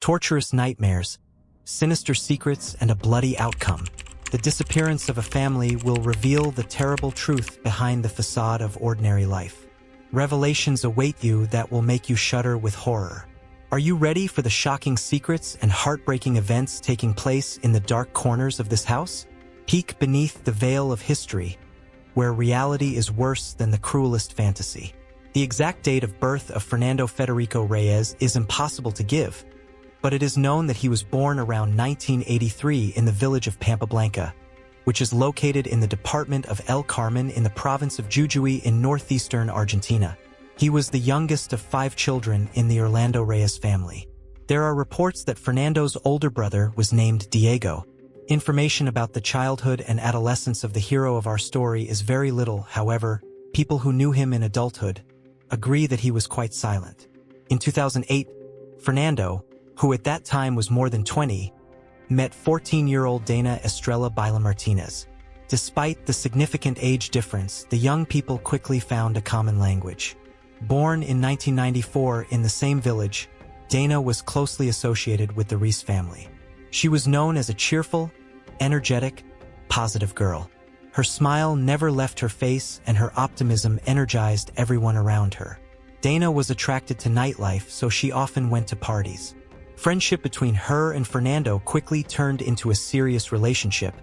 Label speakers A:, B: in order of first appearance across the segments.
A: Torturous nightmares, sinister secrets, and a bloody outcome. The disappearance of a family will reveal the terrible truth behind the facade of ordinary life. Revelations await you that will make you shudder with horror. Are you ready for the shocking secrets and heartbreaking events taking place in the dark corners of this house? Peek beneath the veil of history, where reality is worse than the cruelest fantasy. The exact date of birth of Fernando Federico Reyes is impossible to give, but it is known that he was born around 1983 in the village of Pampa Blanca, which is located in the department of El Carmen in the province of Jujuy in northeastern Argentina. He was the youngest of 5 children in the Orlando Reyes family. There are reports that Fernando's older brother was named Diego. Information about the childhood and adolescence of the hero of our story is very little. However, people who knew him in adulthood agree that he was quite silent. In 2008, Fernando, who at that time was more than 20, met 14-year-old Dana Estrella Baila Martinez. Despite the significant age difference, the young people quickly found a common language. Born in 1994 in the same village, Dana was closely associated with the Reyes family. She was known as a cheerful, energetic, positive girl. Her smile never left her face, and her optimism energized everyone around her. Dana was attracted to nightlife, so she often went to parties. Friendship between her and Fernando quickly turned into a serious relationship,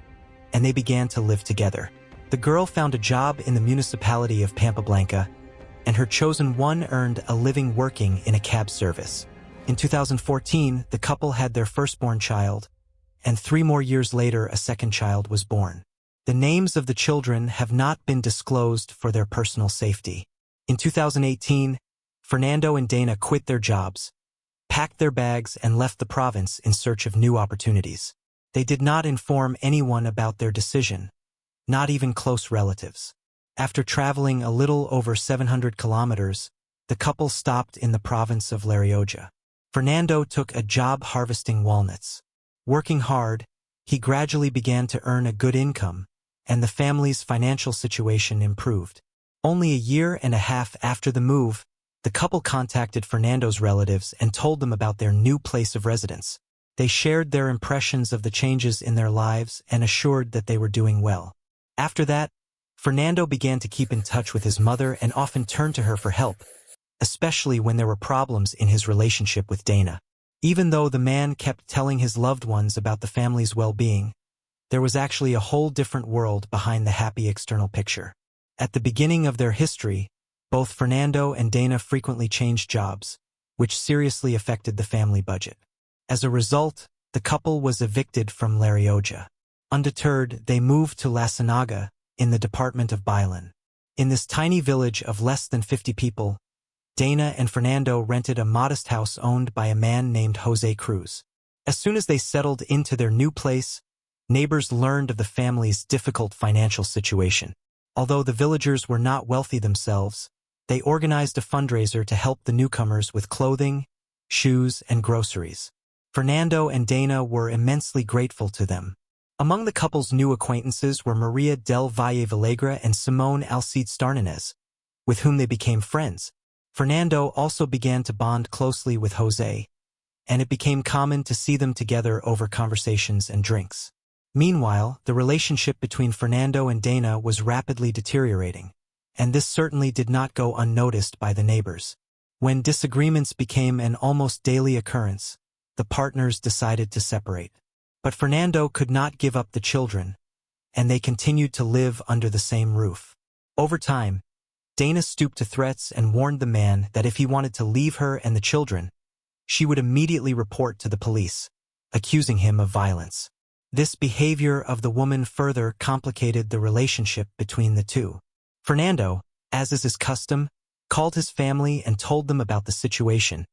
A: and they began to live together. The girl found a job in the municipality of Pampa Blanca, and her chosen one earned a living working in a cab service. In 2014, the couple had their firstborn child, and 3 more years later a second child was born. The names of the children have not been disclosed for their personal safety. In 2018, Fernando and Dana quit their jobs, packed their bags, and left the province in search of new opportunities. They did not inform anyone about their decision, not even close relatives. After traveling a little over 700 kilometers, the couple stopped in the province of La Rioja. Fernando took a job harvesting walnuts. Working hard, he gradually began to earn a good income, and the family's financial situation improved. Only a year and a half after the move, the couple contacted Fernando's relatives and told them about their new place of residence. They shared their impressions of the changes in their lives and assured that they were doing well. After that, Fernando began to keep in touch with his mother and often turned to her for help, especially when there were problems in his relationship with Dana. Even though the man kept telling his loved ones about the family's well-being, there was actually a whole different world behind the happy external picture. At the beginning of their history, both Fernando and Dana frequently changed jobs, which seriously affected the family budget. As a result, the couple was evicted from La Rioja. Undeterred, they moved to La Ciénaga, in the department of Bailan. In this tiny village of less than 50 people, Dana and Fernando rented a modest house owned by a man named Jose Cruz. As soon as they settled into their new place, neighbors learned of the family's difficult financial situation. Although the villagers were not wealthy themselves, they organized a fundraiser to help the newcomers with clothing, shoes, and groceries. Fernando and Dana were immensely grateful to them. Among the couple's new acquaintances were Maria del Valle Villagra and Simone Alcide Starnanes, with whom they became friends. Fernando also began to bond closely with Jose, and it became common to see them together over conversations and drinks. Meanwhile, the relationship between Fernando and Dana was rapidly deteriorating, and this certainly did not go unnoticed by the neighbors. When disagreements became an almost daily occurrence, the partners decided to separate. But Fernando could not give up the children, and they continued to live under the same roof. Over time, Dana stooped to threats and warned the man that if he wanted to leave her and the children, she would immediately report to the police, accusing him of violence. This behavior of the woman further complicated the relationship between the two. Fernando, as is his custom, called his family and told them about the situation,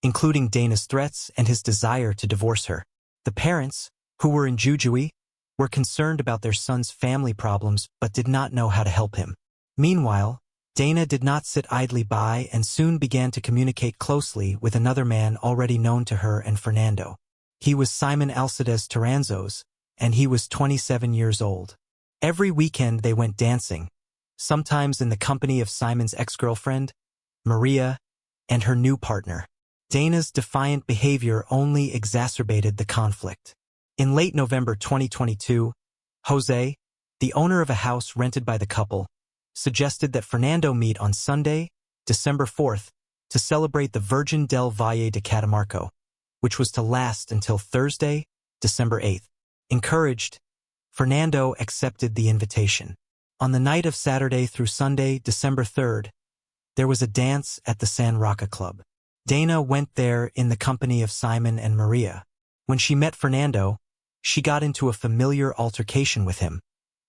A: including Dana's threats and his desire to divorce her. The parents, who were in Jujuy, were concerned about their son's family problems but did not know how to help him. Meanwhile, Dana did not sit idly by and soon began to communicate closely with another man already known to her and Fernando. He was Simon Alcides Toranzos, and he was 27 years old. Every weekend they went dancing, sometimes in the company of Simon's ex-girlfriend, Maria, and her new partner. Dana's defiant behavior only exacerbated the conflict. In late November 2022, Jose, the owner of a house rented by the couple, suggested that Fernando meet on Sunday, December 4th, to celebrate the Virgen del Valle de Catamarca, which was to last until Thursday, December 8th. Encouraged, Fernando accepted the invitation. On the night of Saturday through Sunday, December 3rd, there was a dance at the San Roca Club. Dana went there in the company of Simon and Maria. When she met Fernando, she got into a familiar altercation with him,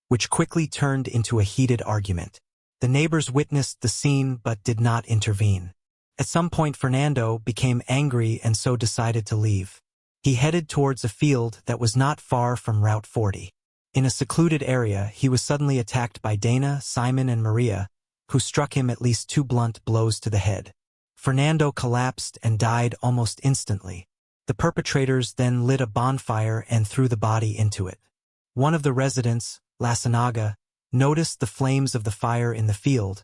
A: which quickly turned into a heated argument. The neighbors witnessed the scene but did not intervene. At some point, Fernando became angry and so decided to leave. He headed towards a field that was not far from Route 40. In a secluded area, he was suddenly attacked by Dana, Simon, and Maria, who struck him at least 2 blunt blows to the head. Fernando collapsed and died almost instantly. The perpetrators then lit a bonfire and threw the body into it. One of the residents, Lasanaga, noticed the flames of the fire in the field,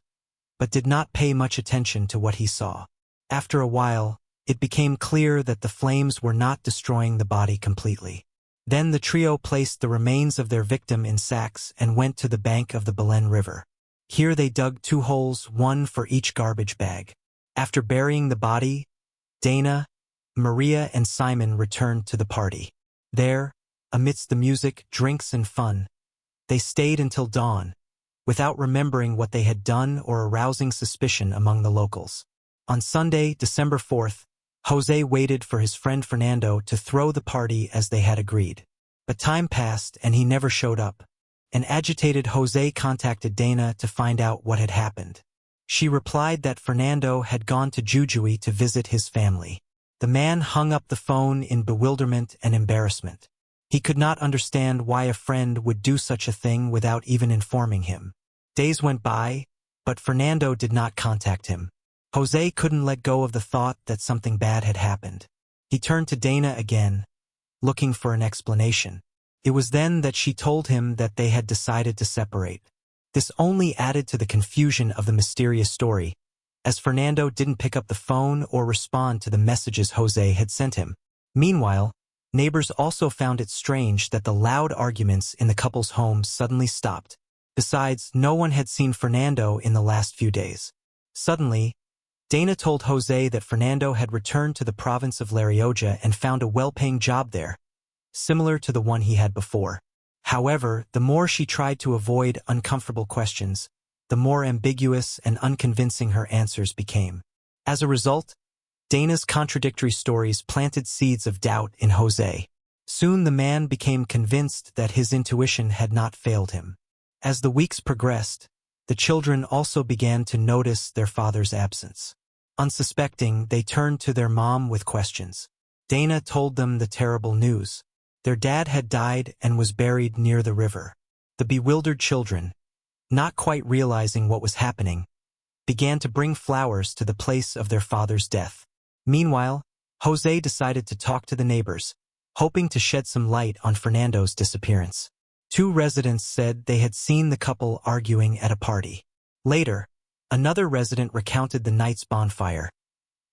A: but did not pay much attention to what he saw. After a while, it became clear that the flames were not destroying the body completely. Then the trio placed the remains of their victim in sacks and went to the bank of the Belen River. Here they dug 2 holes, one for each garbage bag. After burying the body, Dana, Maria, and Simon returned to the party. There, amidst the music, drinks, and fun, they stayed until dawn, without remembering what they had done or arousing suspicion among the locals. On Sunday, December 4th, Jose waited for his friend Fernando to throw the party as they had agreed. But time passed and he never showed up. An agitated Jose contacted Dana to find out what had happened. She replied that Fernando had gone to Jujuy to visit his family. The man hung up the phone in bewilderment and embarrassment. He could not understand why a friend would do such a thing without even informing him. Days went by, but Fernando did not contact him. Jose couldn't let go of the thought that something bad had happened. He turned to Dana again, looking for an explanation. It was then that she told him that they had decided to separate. This only added to the confusion of the mysterious story, as Fernando didn't pick up the phone or respond to the messages Jose had sent him. Meanwhile, neighbors also found it strange that the loud arguments in the couple's home suddenly stopped. Besides, no one had seen Fernando in the last few days. Suddenly, Dana told Jose that Fernando had returned to the province of La Rioja and found a well-paying job there, similar to the one he had before. However, the more she tried to avoid uncomfortable questions, the more ambiguous and unconvincing her answers became. As a result, Dana's contradictory stories planted seeds of doubt in Jose. Soon the man became convinced that his intuition had not failed him. As the weeks progressed, the children also began to notice their father's absence. Unsuspecting, they turned to their mom with questions. Dana told them the terrible news. Their dad had died and was buried near the river. The bewildered children, not quite realizing what was happening, began to bring flowers to the place of their father's death. Meanwhile, Jose decided to talk to the neighbors, hoping to shed some light on Fernando's disappearance. 2 residents said they had seen the couple arguing at a party. Later, another resident recounted the night's bonfire,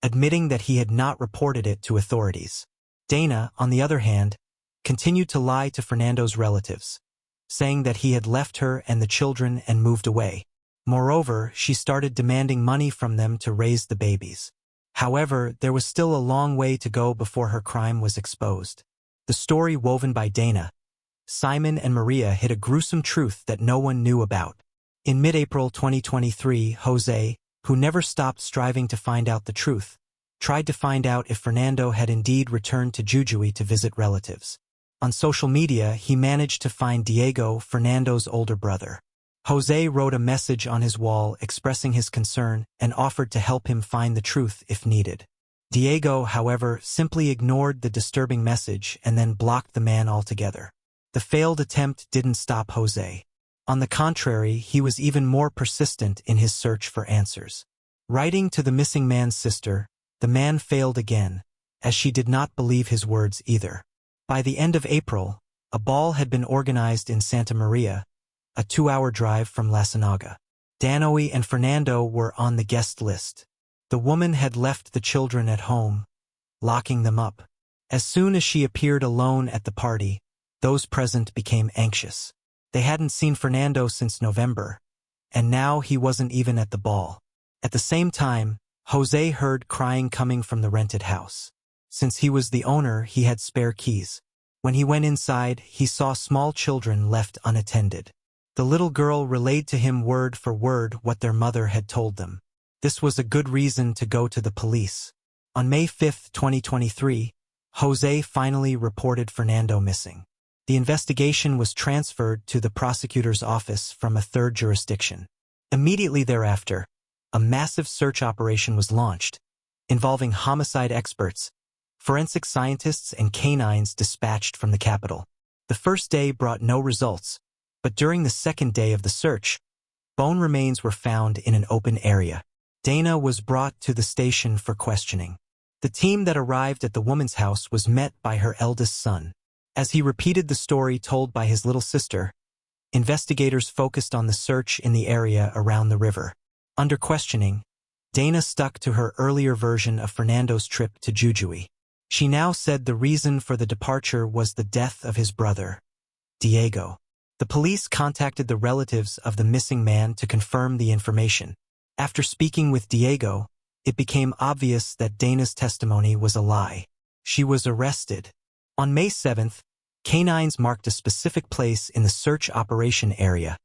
A: admitting that he had not reported it to authorities. Dana, on the other hand, continued to lie to Fernando's relatives, saying that he had left her and the children and moved away. Moreover, she started demanding money from them to raise the babies. However, there was still a long way to go before her crime was exposed. The story woven by Dana, Simon, and Maria hid a gruesome truth that no one knew about. In mid-April 2023, Jose, who never stopped striving to find out the truth, tried to find out if Fernando had indeed returned to Jujuy to visit relatives. On social media, he managed to find Diego, Fernando's older brother. Jose wrote a message on his wall expressing his concern and offered to help him find the truth if needed. Diego, however, simply ignored the disturbing message and then blocked the man altogether. The failed attempt didn't stop Jose. On the contrary, he was even more persistent in his search for answers. Writing to the missing man's sister, the man failed again, as she did not believe his words either. By the end of April, a ball had been organized in Santa Maria, a 2-hour drive from Lasanaga. Danoe and Fernando were on the guest list. The woman had left the children at home, locking them up. As soon as she appeared alone at the party, those present became anxious. They hadn't seen Fernando since November, and now he wasn't even at the ball. At the same time, Jose heard crying coming from the rented house. Since he was the owner, he had spare keys. When he went inside, he saw small children left unattended. The little girl relayed to him word for word what their mother had told them. This was a good reason to go to the police. On May 5, 2023, Jose finally reported Fernando missing. The investigation was transferred to the prosecutor's office from a third jurisdiction. Immediately thereafter, a massive search operation was launched, involving homicide experts, forensic scientists, and canines dispatched from the capital. The first day brought no results, but during the second day of the search, bone remains were found in an open area. Dana was brought to the station for questioning. The team that arrived at the woman's house was met by her eldest son. As he repeated the story told by his little sister, investigators focused on the search in the area around the river. Under questioning, Dana stuck to her earlier version of Fernando's trip to Jujuy. She now said the reason for the departure was the death of his brother, Diego. The police contacted the relatives of the missing man to confirm the information. After speaking with Diego, it became obvious that Dana's testimony was a lie. She was arrested. On May 7th, canines marked a specific place in the search operation area,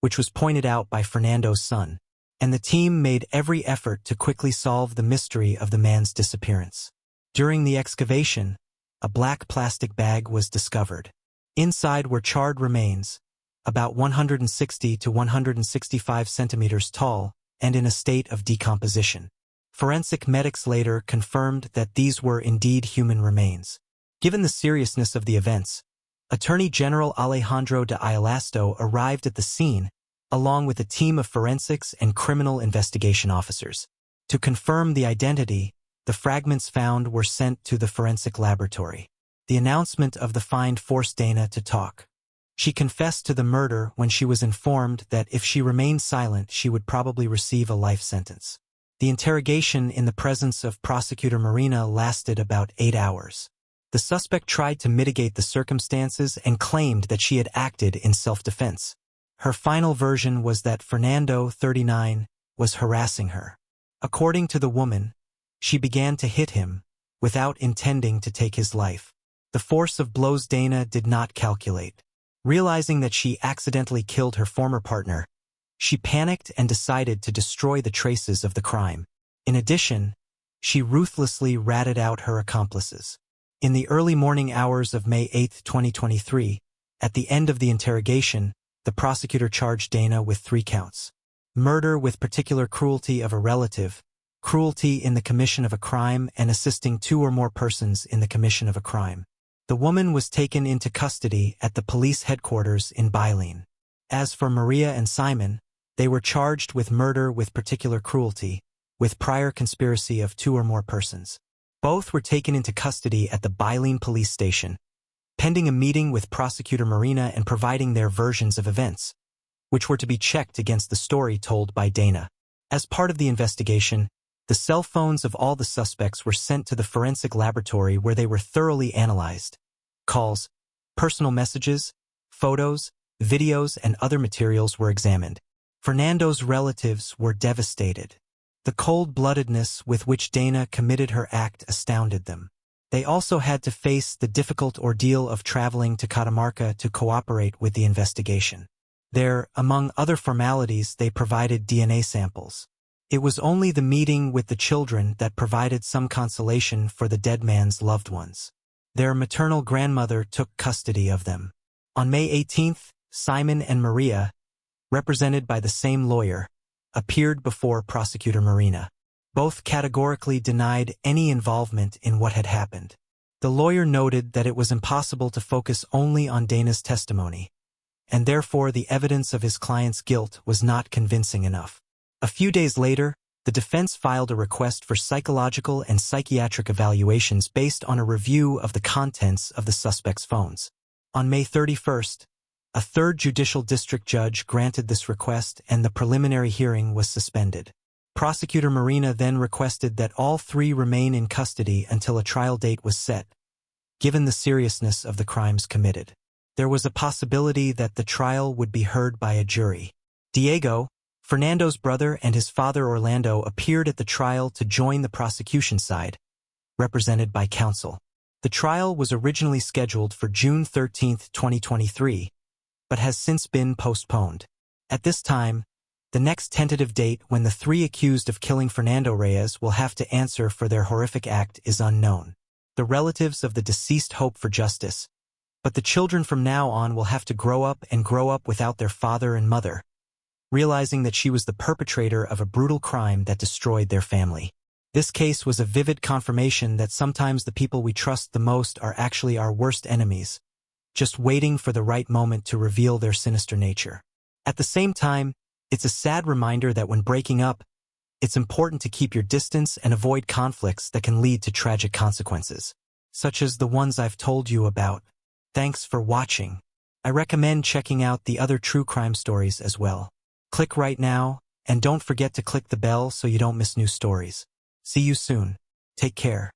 A: which was pointed out by Fernando's son, and the team made every effort to quickly solve the mystery of the man's disappearance. During the excavation, a black plastic bag was discovered. Inside were charred remains, about 160 to 165 centimeters tall, and in a state of decomposition. Forensic medics later confirmed that these were indeed human remains. Given the seriousness of the events, Attorney General Alejandro de Ayalasto arrived at the scene, along with a team of forensics and criminal investigation officers. To confirm the identity, the fragments found were sent to the forensic laboratory. The announcement of the find forced Dana to talk. She confessed to the murder when she was informed that if she remained silent, she would probably receive a life sentence. The interrogation in the presence of Prosecutor Marina lasted about 8 hours. The suspect tried to mitigate the circumstances and claimed that she had acted in self-defense. Her final version was that Fernando, 39, was harassing her. According to the woman, she began to hit him, without intending to take his life. The force of blows Dana did not calculate. Realizing that she accidentally killed her former partner, she panicked and decided to destroy the traces of the crime. In addition, she ruthlessly ratted out her accomplices. In the early morning hours of May 8, 2023, at the end of the interrogation, the prosecutor charged Dana with 3 counts. Murder with particular cruelty of a relative, cruelty in the commission of a crime, and assisting 2 or more persons in the commission of a crime. The woman was taken into custody at the police headquarters in Bailen. As for Maria and Simon, they were charged with murder with particular cruelty, with prior conspiracy of 2 or more persons. Both were taken into custody at the Bailen police station, pending a meeting with Prosecutor Marina and providing their versions of events, which were to be checked against the story told by Dana. As part of the investigation, the cell phones of all the suspects were sent to the forensic laboratory where they were thoroughly analyzed. Calls, personal messages, photos, videos, and other materials were examined. Fernando's relatives were devastated. The cold-bloodedness with which Dana committed her act astounded them. They also had to face the difficult ordeal of traveling to Catamarca to cooperate with the investigation. There, among other formalities, they provided DNA samples. It was only the meeting with the children that provided some consolation for the dead man's loved ones. Their maternal grandmother took custody of them. On May 18th, Simon and Maria, represented by the same lawyer, appeared before Prosecutor Marina. Both categorically denied any involvement in what had happened. The lawyer noted that it was impossible to focus only on Dana's testimony, and therefore the evidence of his client's guilt was not convincing enough. A few days later, the defense filed a request for psychological and psychiatric evaluations based on a review of the contents of the suspect's phones. On May 31st, a third judicial district judge granted this request and the preliminary hearing was suspended. Prosecutor Marina then requested that all three remain in custody until a trial date was set, given the seriousness of the crimes committed. There was a possibility that the trial would be heard by a jury. Diego, Fernando's brother, and his father Orlando appeared at the trial to join the prosecution side, represented by counsel. The trial was originally scheduled for June 13, 2023, but has since been postponed. At this time, the next tentative date when the three accused of killing Fernando Reyes will have to answer for their horrific act is unknown. The relatives of the deceased hope for justice, but the children from now on will have to grow up without their father and mother, realizing that she was the perpetrator of a brutal crime that destroyed their family. This case was a vivid confirmation that sometimes the people we trust the most are actually our worst enemies, just waiting for the right moment to reveal their sinister nature. At the same time, it's a sad reminder that when breaking up, it's important to keep your distance and avoid conflicts that can lead to tragic consequences, such as the ones I've told you about. Thanks for watching. I recommend checking out the other true crime stories as well. Click right now, and don't forget to click the bell so you don't miss new stories. See you soon. Take care.